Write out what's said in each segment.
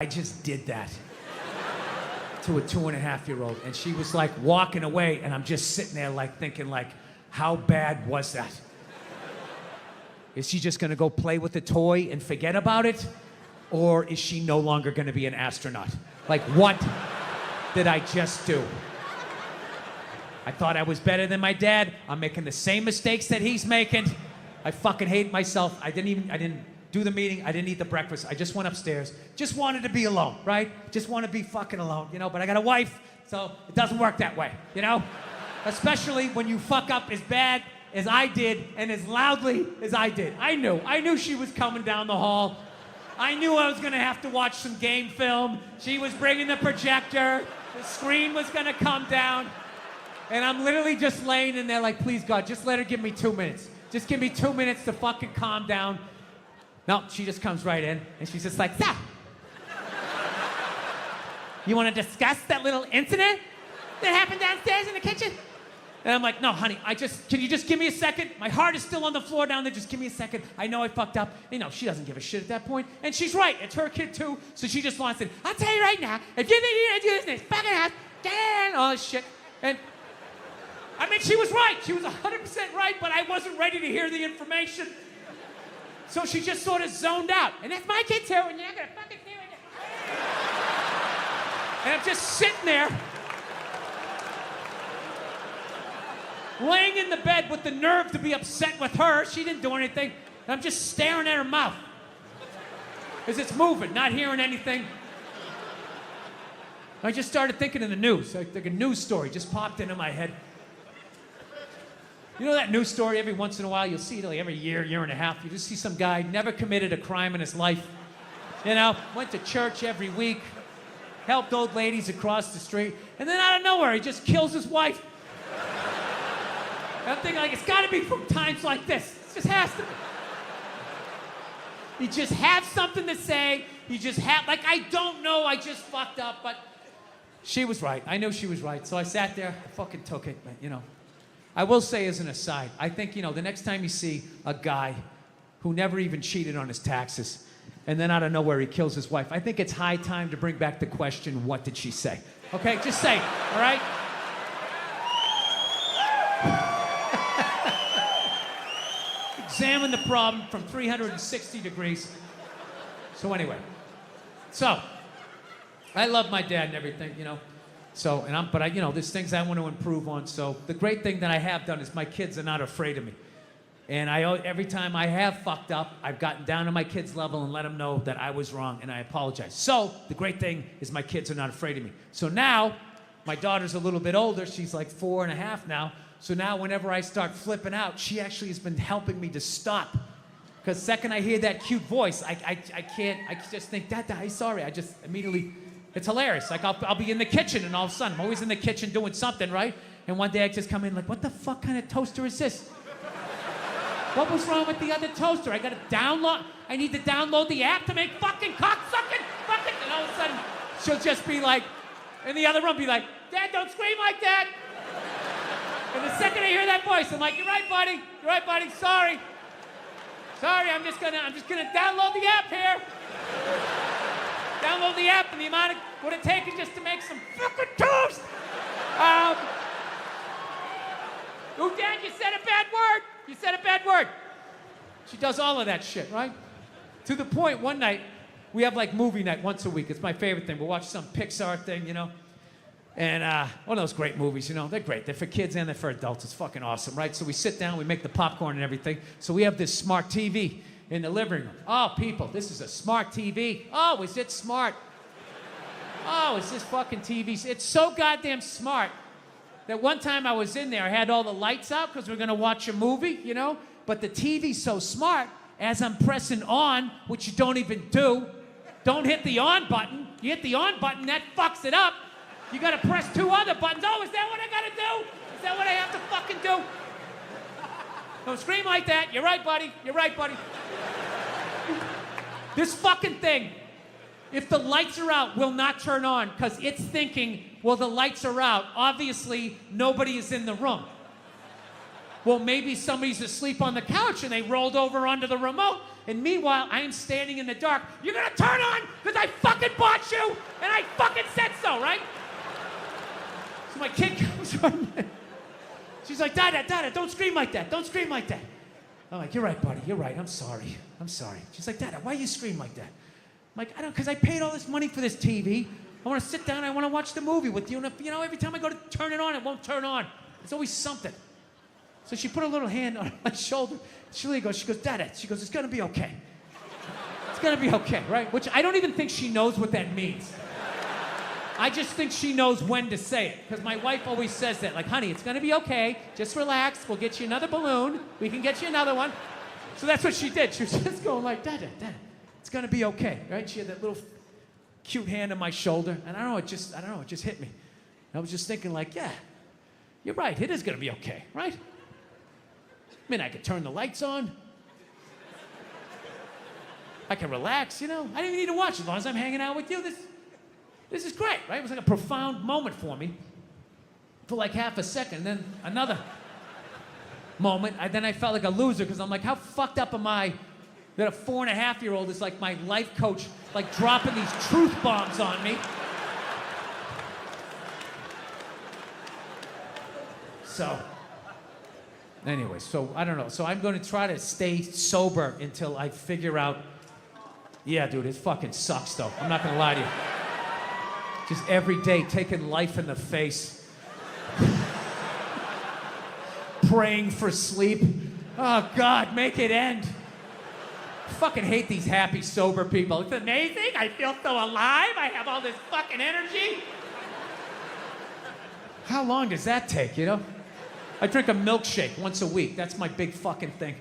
I just did that to a 2.5-year-old, and she was like walking away, and I'm just sitting there like thinking like, how bad was that? Is she just gonna go play with the toy and forget about it? Or is she no longer gonna be an astronaut? Like, what did I just do? I thought I was better than my dad. I'm making the same mistakes that he's making. I fucking hate myself. I didn't do the meeting. I didn't eat the breakfast. I just went upstairs. Just wanted to be alone, right? Just want to be fucking alone, you know? But I got a wife, so it doesn't work that way, you know? Especially when you fuck up as bad as I did and as loudly as I did. I knew she was coming down the hall. I knew I was gonna have to watch some game film. She was bringing the projector. The screen was gonna come down. And I'm literally just laying in there like, please God, just let her give me 2 minutes. Just give me 2 minutes to fucking calm down. No, she just comes right in, and she's just like, so, you want to discuss that little incident that happened downstairs in the kitchen? And I'm like, no, honey, can you just give me a second? My heart is still on the floor down there, just give me a second. I know I fucked up. You know, she doesn't give a shit at that point, and she's right, it's her kid too, so she just wants it. I'll tell you right now, if you think you're gonna do this fucking house, damn, all this shit. And, I mean, she was right, she was 100% right, but I wasn't ready to hear the information. So she just sort of zoned out. And that's my kid too, and you're not gonna fucking do it. And I'm just sitting there, laying in the bed with the nerve to be upset with her. She didn't do anything. And I'm just staring at her mouth. As it's moving, not hearing anything. I just started thinking of the news. Like a news story just popped into my head. You know that news story, every once in a while, you'll see it like every year and a half. You just see some guy, never committed a crime in his life. You know, went to church every week, helped old ladies across the street, and then out of nowhere, he just kills his wife. And I'm thinking, like, it's gotta be from times like this. It just has to be. You just have something to say, you just have, like, I don't know, I just fucked up, but she was right. I knew she was right, so I sat there, I fucking took it, but, you know. I will say as an aside, I think, you know, the next time you see a guy who never even cheated on his taxes, and then out of nowhere he kills his wife, I think it's high time to bring back the question, what did she say? Okay, just say, all right? Examine the problem from 360 degrees. So anyway, I love my dad and everything, you know. So, you know, there's things I want to improve on. So the great thing that I have done is my kids are not afraid of me. And every time I have fucked up, I've gotten down to my kids' level and let them know that I was wrong and I apologize. So the great thing is my kids are not afraid of me. So now, my daughter's a little bit older. She's like 4.5 now. So now whenever I start flipping out, she actually has been helping me to stop. Because second I hear that cute voice, I just think, Dad, I'm sorry. I just immediately... It's hilarious. Like, I'll be in the kitchen, and all of a sudden, I'm always in the kitchen doing something, right? And one day I just come in like, what the fuck kind of toaster is this? What was wrong with the other toaster? I need to download the app to make fucking cocksucking fucking... And all of a sudden, she'll just be like, in the other room, be like, Dad, don't scream like that. And the second I hear that voice, I'm like, you're right, buddy, sorry. Sorry, I'm just gonna download the app here. Download the app and the amount of what it taken just to make some fucking toast. Oh, Dad, you said a bad word. You said a bad word. She does all of that shit, right? To the point, one night, we have like movie night once a week. It's my favorite thing. We'll watch some Pixar thing, you know? And one of those great movies, you know? They're great. They're for kids and they're for adults. It's fucking awesome, right? So we sit down, we make the popcorn and everything. So we have this smart TV in the living room. Oh, people, this is a smart TV. Oh, is it smart? Oh, is this fucking TV? It's so goddamn smart that one time I was in there, I had all the lights out because we're gonna watch a movie, you know? But the TV's so smart, as I'm pressing on, which you don't even do, don't hit the on button. You hit the on button, that fucks it up. You gotta press 2 other buttons. Oh, is that what I gotta do? Is that what I have to fucking do? Don't scream like that. You're right, buddy. You're right, buddy. This fucking thing, if the lights are out, will not turn on because it's thinking, well, the lights are out. Obviously, nobody is in the room. Well, maybe somebody's asleep on the couch and they rolled over onto the remote. And meanwhile, I am standing in the dark. You're gonna turn on because I fucking bought you and I fucking said so, right? So my kid comes running in. She's like, Dada, don't scream like that. Don't scream like that. I'm like, you're right, buddy. You're right. I'm sorry. She's like, Dada, why you scream like that? I'm like, I don't, because I paid all this money for this TV. I want to sit down. I want to watch the movie with you. And if, every time I go to turn it on, it won't turn on. It's always something. So she put a little hand on my shoulder. She goes, Dada, it's going to be okay. It's going to be okay, right? Which I don't even think she knows what that means. I just think she knows when to say it. Because my wife always says that. Like, honey, it's going to be okay. Just relax. We'll get you another balloon. We can get you another one. So that's what she did. She was just going like, Dada, it's going to be okay, right? She had that little cute hand on my shoulder. And I don't know, it just hit me. I was just thinking like, yeah, you're right. It is going to be okay, right? I mean, I could turn the lights on. I can relax, I didn't even need to watch as long as I'm hanging out with you. This is great, right? It was like a profound moment for me for like half a second. Then another moment, then I felt like a loser because I'm like, how fucked up am I that a 4.5-year-old is like my life coach, like dropping these truth bombs on me? So, anyway, so I don't know. So I'm going to try to stay sober until I figure out, yeah, dude, it fucking sucks though. I'm not going to lie to you. Just every day taking life in the face. Praying for sleep. Oh, God, make it end. I fucking hate these happy, sober people. It's amazing. I feel so alive. I have all this fucking energy. How long does that take, I drink a milkshake once a week. That's my big fucking thing.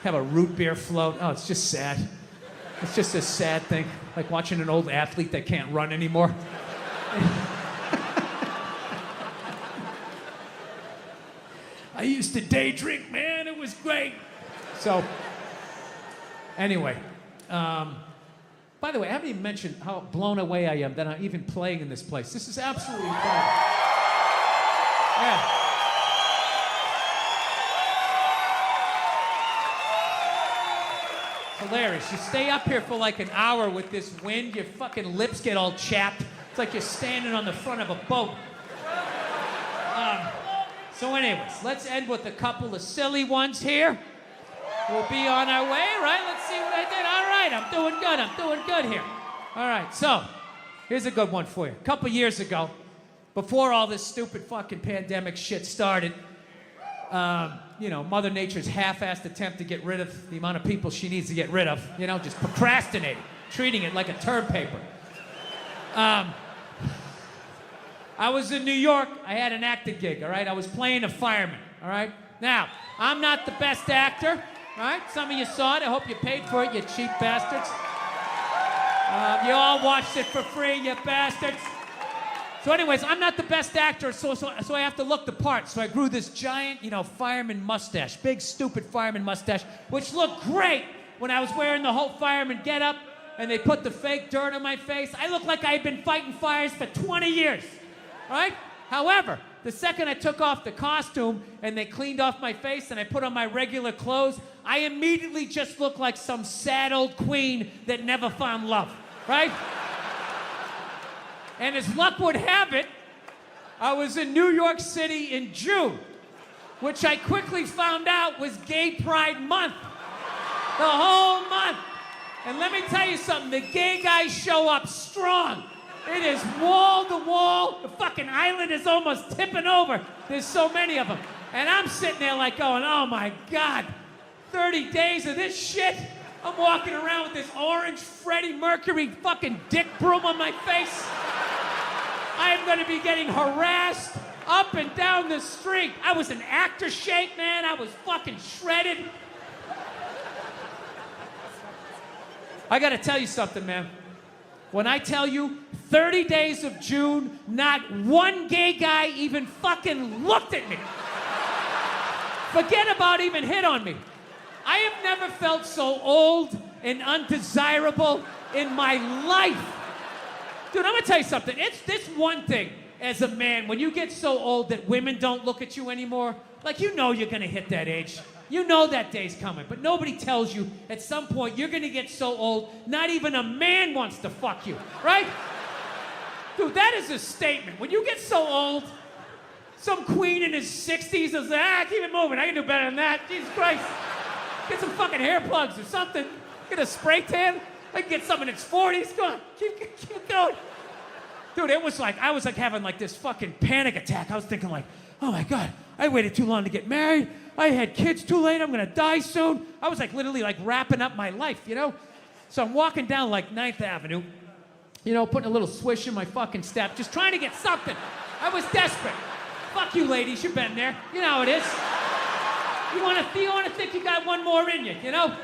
Have a root beer float. Oh, it's just sad. It's just a sad thing. Like watching an old athlete that can't run anymore. I used to day drink, man. It was great. So, anyway. By the way, I haven't even mentioned how blown away I am that I'm even playing in this place. This is absolutely incredible. Yeah. Hilarious. You stay up here for like an hour with this wind, your fucking lips get all chapped. It's like you're standing on the front of a boat. So anyways, let's end with a couple of silly ones here. We'll be on our way, right? Let's see what I did. All right, I'm doing good here. All right, so here's a good one for you. A couple years ago, before all this stupid fucking pandemic shit started, Mother Nature's half-assed attempt to get rid of the amount of people she needs to get rid of, just procrastinating, treating it like a term paper. I was in New York. I had an acting gig, all right? I was playing a fireman, all right? Now, I'm not the best actor, all right? Some of you saw it. I hope you paid for it, you cheap bastards. You all watched it for free, you bastards. So anyways, I'm not the best actor, so I have to look the part. So I grew this giant, fireman mustache, big, stupid fireman mustache, which looked great when I was wearing the whole fireman getup, and they put the fake dirt on my face. I looked like I had been fighting fires for 20 years, right? However, the second I took off the costume and they cleaned off my face and I put on my regular clothes, I immediately just looked like some sad old queen that never found love, right? And as luck would have it, I was in New York City in June, which I quickly found out was Gay Pride Month. The whole month. And let me tell you something, the gay guys show up strong. It is wall to wall. The fucking island is almost tipping over. There's so many of them. And I'm sitting there like going, oh my God, 30 days of this shit? I'm walking around with this orange Freddie Mercury fucking dick broom on my face. I am going to be getting harassed up and down the street. I was in actor shape, man. I was fucking shredded. I got to tell you something, man. When I tell you 30 days of June, not one gay guy even fucking looked at me. Forget about even hit on me. I have never felt so old and undesirable in my life. Dude, I'm gonna tell you something. It's this one thing as a man, when you get so old that women don't look at you anymore, like you know you're gonna hit that age. You know that day's coming, but nobody tells you at some point you're gonna get so old, not even a man wants to fuck you, right? Dude, that is a statement. When you get so old, some queen in his 60s is like, keep it moving, I can do better than that. Jesus Christ. Get some fucking hair plugs or something. Get a spray tan. I can get some in its 40s. Come on, keep going. Dude, it was like, I was like having like this fucking panic attack. I was thinking like, oh my God, I waited too long to get married. I had kids too late. I'm gonna die soon. I was like literally like wrapping up my life, you know? So I'm walking down like 9th Avenue, you know, putting a little swish in my fucking step, just trying to get something. I was desperate. Fuck you ladies, you've been there. You know how it is. You wanna think you got one more in you, you know?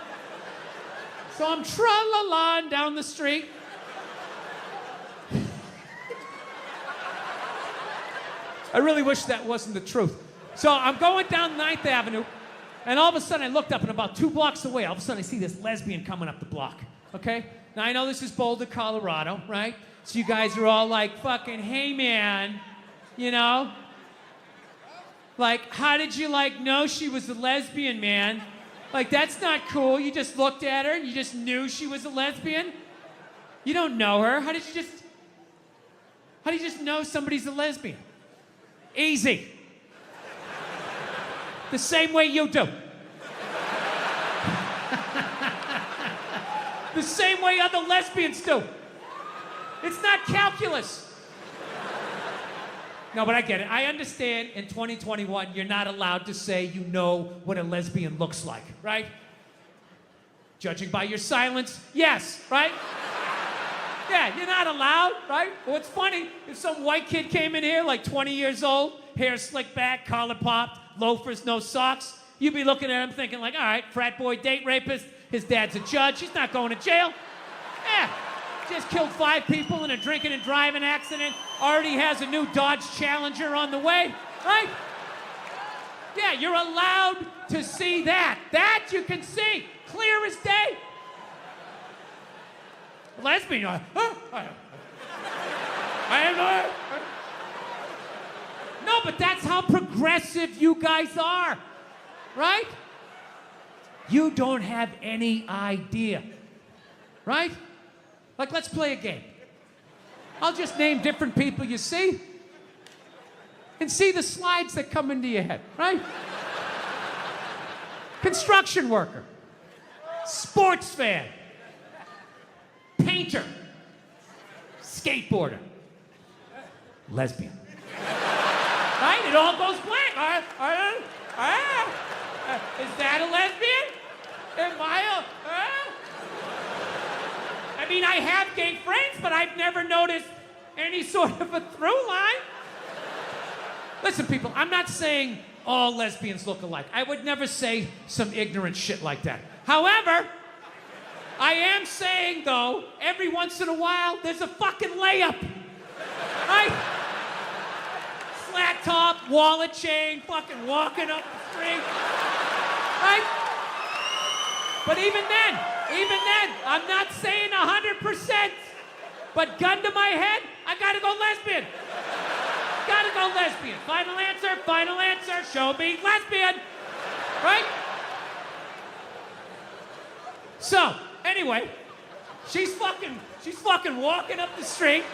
So I'm tra-la-la down the street. I really wish that wasn't the truth. So I'm going down 9th Avenue, and all of a sudden I looked up, and about 2 blocks away, all of a sudden I see this lesbian coming up the block, okay? Now I know this is Boulder, Colorado, right? So you guys are all like, fucking, hey man, you know? Like, how did you like know she was a lesbian, man? Like, that's not cool. You just looked at her, you just knew she was a lesbian? You don't know her. How do you just know somebody's a lesbian? Easy. The same way you do. The same way other lesbians do. It's not calculus. No, but I get it. I understand in 2021, you're not allowed to say you know what a lesbian looks like, right? Judging by your silence, yes, right? Yeah, you're not allowed, right? Well, it's funny, if some white kid came in here, like 20 years old, hair slicked back, collar popped, loafers, no socks, you'd be looking at him thinking like, all right, frat boy, date rapist, his dad's a judge, he's not going to jail. Yeah, just killed 5 people in a drinking and driving accident, already has a new Dodge Challenger on the way, right? Yeah, you're allowed to see that. That you can see, clear as day. Lesbian, I have no, but that's how progressive you guys are, right? You don't have any idea, right? Like, let's play a game. I'll just name different people you see and see the slides that come into your head, right? Construction worker, sports fan, painter, skateboarder, lesbian. Right? It all goes blank. Is that a lesbian? Am I I mean, I have gay friends, but I've never noticed any sort of a through line. Listen, people, I'm not saying all lesbians look alike. I would never say some ignorant shit like that. However, I am saying, though, every once in a while, there's a fucking layup. Right? Flat top, wallet chain, fucking walking up the street. Right? But even then, I'm not saying 100%, but gun to my head, I gotta go lesbian. Gotta go lesbian. Final answer, show me lesbian. Right? So, anyway, she's fucking walking up the street.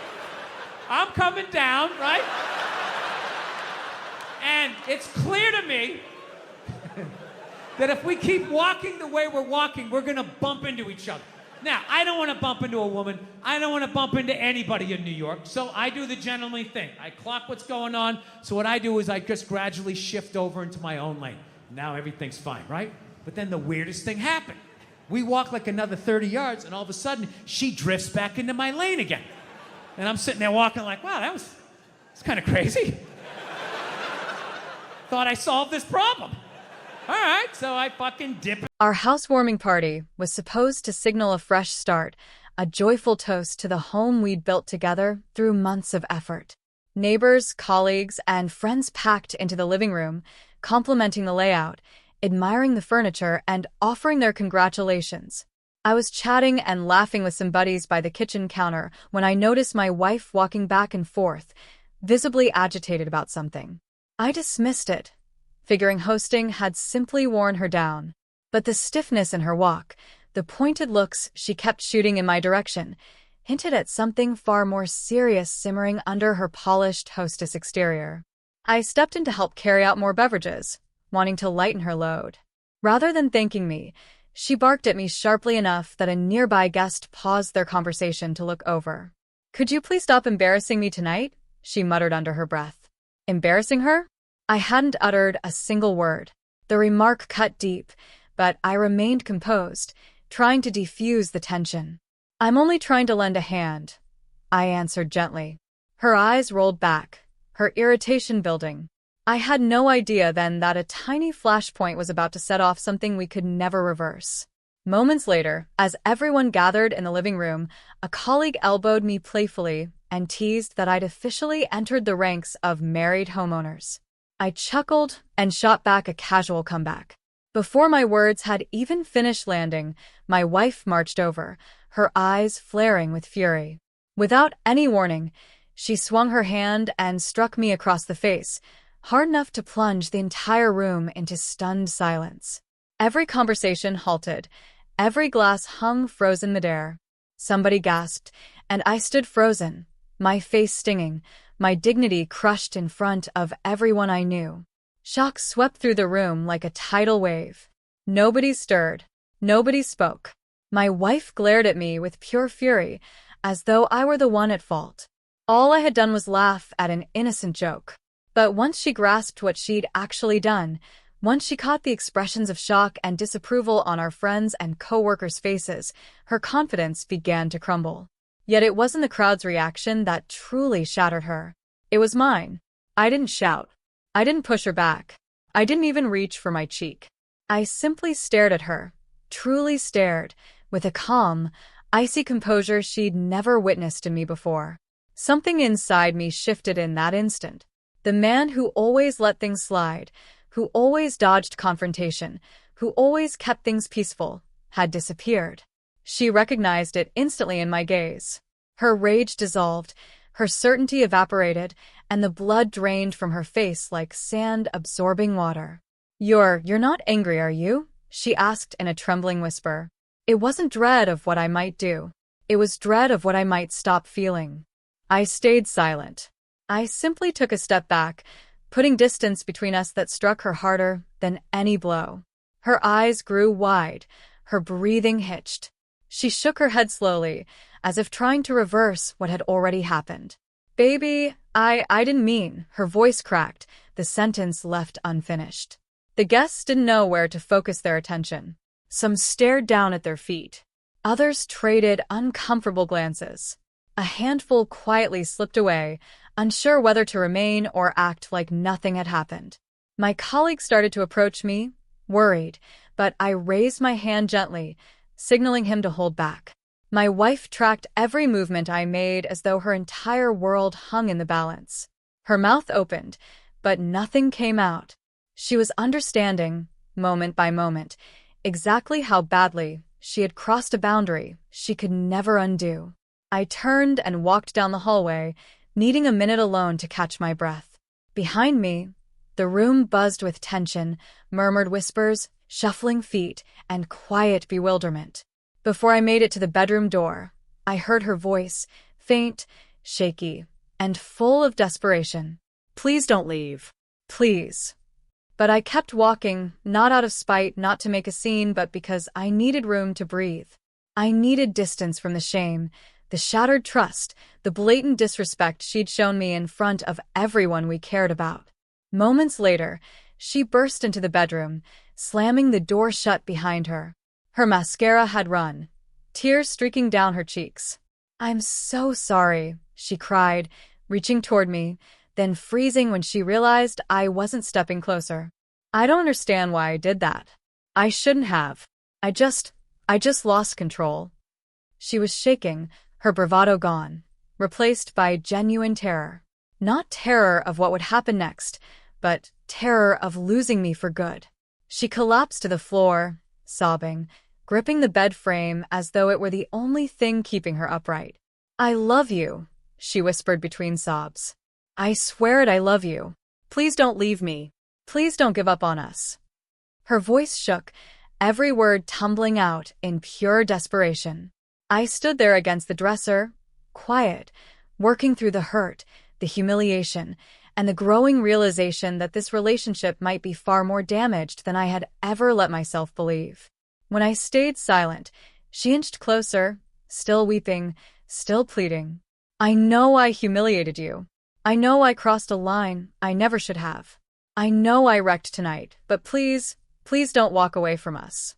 I'm coming down, right? And it's clear to me that if we keep walking the way we're walking, we're gonna bump into each other. Now, I don't wanna bump into a woman. I don't wanna bump into anybody in New York, so I do the gentlemanly thing. I clock what's going on, so what I do is I just gradually shift over into my own lane. Now everything's fine, right? But then the weirdest thing happened. We walk like another 30 yards, and all of a sudden, she drifts back into my lane again. And I'm sitting there walking like, wow, that's kind of crazy. Thought I solved this problem. All right, so I fucking dip. Our housewarming party was supposed to signal a fresh start, a joyful toast to the home we'd built together through months of effort. Neighbors, colleagues, and friends packed into the living room, complimenting the layout, admiring the furniture, and offering their congratulations. I was chatting and laughing with some buddies by the kitchen counter when I noticed my wife walking back and forth, visibly agitated about something. I dismissed it, figuring hosting had simply worn her down. But the stiffness in her walk, the pointed looks she kept shooting in my direction, hinted at something far more serious simmering under her polished hostess exterior. I stepped in to help carry out more beverages, wanting to lighten her load. Rather than thanking me, she barked at me sharply enough that a nearby guest paused their conversation to look over. "Could you please stop embarrassing me tonight?" she muttered under her breath. Embarrassing her? I hadn't uttered a single word. The remark cut deep, but I remained composed, trying to defuse the tension. "I'm only trying to lend a hand," I answered gently. Her eyes rolled back, her irritation building. I had no idea then that a tiny flashpoint was about to set off something we could never reverse. Moments later, as everyone gathered in the living room, a colleague elbowed me playfully and teased that I'd officially entered the ranks of married homeowners. I chuckled and shot back a casual comeback. Before my words had even finished landing, my wife marched over, her eyes flaring with fury. Without any warning, she swung her hand and struck me across the face, hard enough to plunge the entire room into stunned silence. Every conversation halted, every glass hung frozen midair. Somebody gasped, and I stood frozen, my face stinging, my dignity crushed in front of everyone I knew. Shock swept through the room like a tidal wave. Nobody stirred. Nobody spoke. My wife glared at me with pure fury, as though I were the one at fault. All I had done was laugh at an innocent joke. But once she grasped what she'd actually done, once she caught the expressions of shock and disapproval on our friends' and co-workers' faces, her confidence began to crumble. Yet it wasn't the crowd's reaction that truly shattered her. It was mine. I didn't shout. I didn't push her back. I didn't even reach for my cheek. I simply stared at her, truly stared, with a calm, icy composure she'd never witnessed in me before. Something inside me shifted in that instant. The man who always let things slide, who always dodged confrontation, who always kept things peaceful, had disappeared. She recognized it instantly in my gaze. Her rage dissolved, her certainty evaporated, and the blood drained from her face like sand absorbing water. You're not angry, are you?" she asked in a trembling whisper. It wasn't dread of what I might do. It was dread of what I might stop feeling. I stayed silent. I simply took a step back, putting distance between us that struck her harder than any blow. Her eyes grew wide, her breathing hitched. She shook her head slowly, as if trying to reverse what had already happened. "Baby, I didn't mean," her voice cracked, the sentence left unfinished. The guests didn't know where to focus their attention. Some stared down at their feet. Others traded uncomfortable glances. A handful quietly slipped away, unsure whether to remain or act like nothing had happened. My colleague started to approach me, worried, but I raised my hand gently, signaling him to hold back. My wife tracked every movement I made as though her entire world hung in the balance. Her mouth opened, but nothing came out. She was understanding, moment by moment, exactly how badly she had crossed a boundary she could never undo. I turned and walked down the hallway, needing a minute alone to catch my breath. Behind me, the room buzzed with tension, murmured whispers, shuffling feet, and quiet bewilderment. Before I made it to the bedroom door, I heard her voice, faint, shaky, and full of desperation. "Please don't leave. Please." But I kept walking, not out of spite, not to make a scene, but because I needed room to breathe. I needed distance from the shame, the shattered trust, the blatant disrespect she'd shown me in front of everyone we cared about. Moments later, she burst into the bedroom, slamming the door shut behind her. Her mascara had run, tears streaking down her cheeks. "I'm so sorry," she cried, reaching toward me, then freezing when she realized I wasn't stepping closer. "I don't understand why I did that. I shouldn't have. I just lost control." She was shaking, her bravado gone, replaced by genuine terror. Not terror of what would happen next, but terror of losing me for good. She collapsed to the floor, sobbing, gripping the bed frame as though it were the only thing keeping her upright. "I love you," she whispered between sobs. I swear it, I love you. Please don't leave me. Please don't give up on us. Her voice shook, every word tumbling out in pure desperation. I stood there against the dresser, quiet, working through the hurt, the humiliation, and the growing realization that this relationship might be far more damaged than I had ever let myself believe. When I stayed silent, she inched closer, still weeping, still pleading. I know I humiliated you. I know I crossed a line I never should have. I know I wrecked tonight, but please, please don't walk away from us.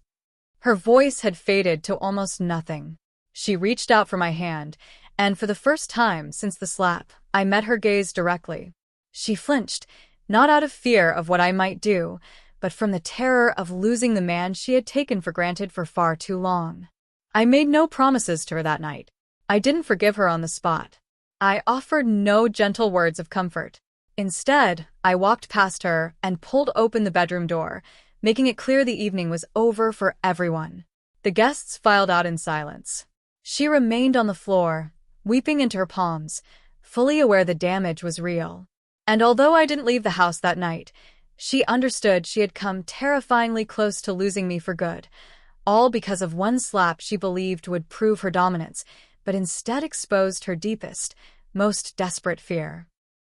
Her voice had faded to almost nothing. She reached out for my hand, and for the first time since the slap, I met her gaze directly. She flinched, not out of fear of what I might do, but from the terror of losing the man she had taken for granted for far too long. I made no promises to her that night. I didn't forgive her on the spot. I offered no gentle words of comfort. Instead, I walked past her and pulled open the bedroom door, making it clear the evening was over for everyone. The guests filed out in silence. She remained on the floor, weeping into her palms, fully aware the damage was real. And although I didn't leave the house that night, she understood she had come terrifyingly close to losing me for good, all because of one slap she believed would prove her dominance, but instead exposed her deepest, most desperate fear.